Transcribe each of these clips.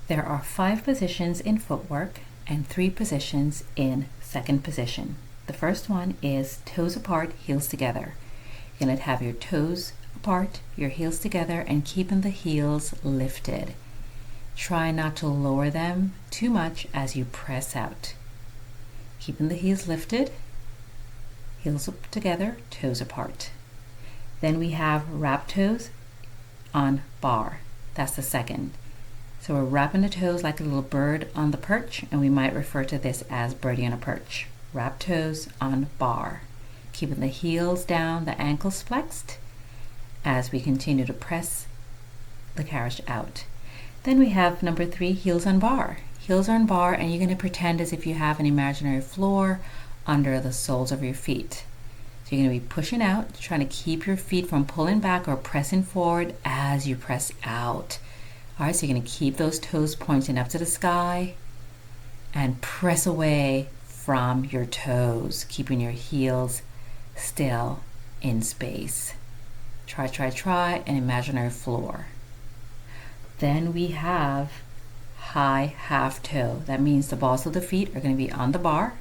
There are 5 positions in footwork and 3 positions in second position. The first one is toes apart, heels together. You're going to have your toes apart, your heels together, and keeping the heels lifted. Try not to lower them too much as you press out. Keeping the heels lifted, heels up together, toes apart. Then we have wrap toes on bar. That's the second. So we're wrapping the toes like a little bird on the perch, and we might refer to this as birdie on a perch. Wrap toes on bar. Keeping the heels down, the ankles flexed as we continue to press the carriage out. Then we have number 3, heels on bar. Heels on bar, and you're going to pretend as if you have an imaginary floor under the soles of your feet. So you're going to be pushing out, trying to keep your feet from pulling back or pressing forward as you press out. All right, so you're going to keep those toes pointing up to the sky and press away from your toes, keeping your heels still in space. Try an imaginary floor. Then we have high half toe. That means the balls of the feet are going to be on the bar,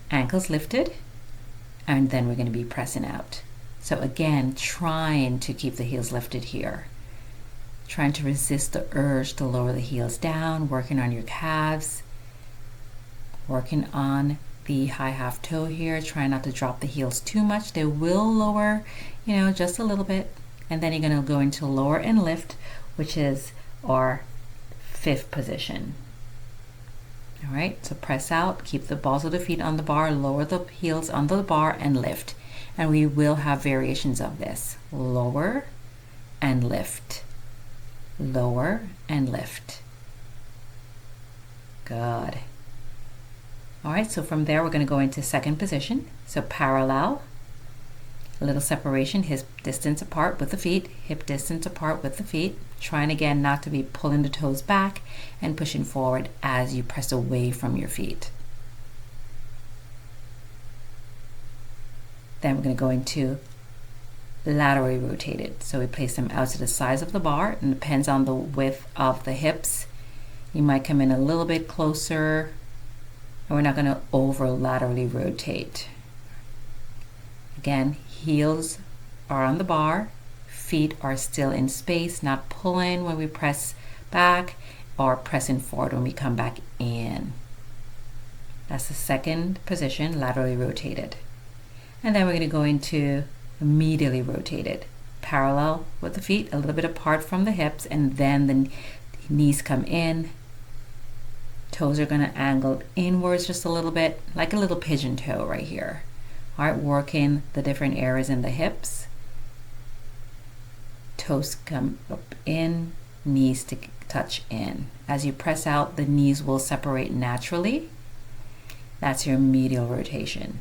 ankles lifted, and then we're going to be pressing out. So again, trying to keep the heels lifted here. Trying to resist the urge to lower the heels down, working on your calves, working on the high half toe here. Try not to drop the heels too much. They will lower, just a little bit. And then you're going to go into lower and lift, which is our 5th position. All right, so press out, keep the balls of the feet on the bar, lower the heels on the bar, and lift. And we will have variations of this. Lower and lift. Lower and lift. Good. All right, so from there we're going to go into second position. So parallel, a little separation, hip distance apart with the feet, hip distance apart with the feet. Trying again not to be pulling the toes back and pushing forward as you press away from your feet. Then we're going to go into laterally rotated. So we place them out to the sides of the bar, and it depends on the width of the hips. You might come in a little bit closer, and we're not going to over laterally rotate. Again, heels are on the bar, feet are still in space, not pulling when we press back or pressing forward when we come back in. That's the second position, laterally rotated. And then we're going to go into medially rotated, parallel with the feet, a little bit apart from the hips, and then the knees come in. Toes are going to angle inwards just a little bit, like a little pigeon toe right here. All right, working the different areas in the hips. Toes come up in, knees to touch in. As you press out, the knees will separate naturally. That's your medial rotation.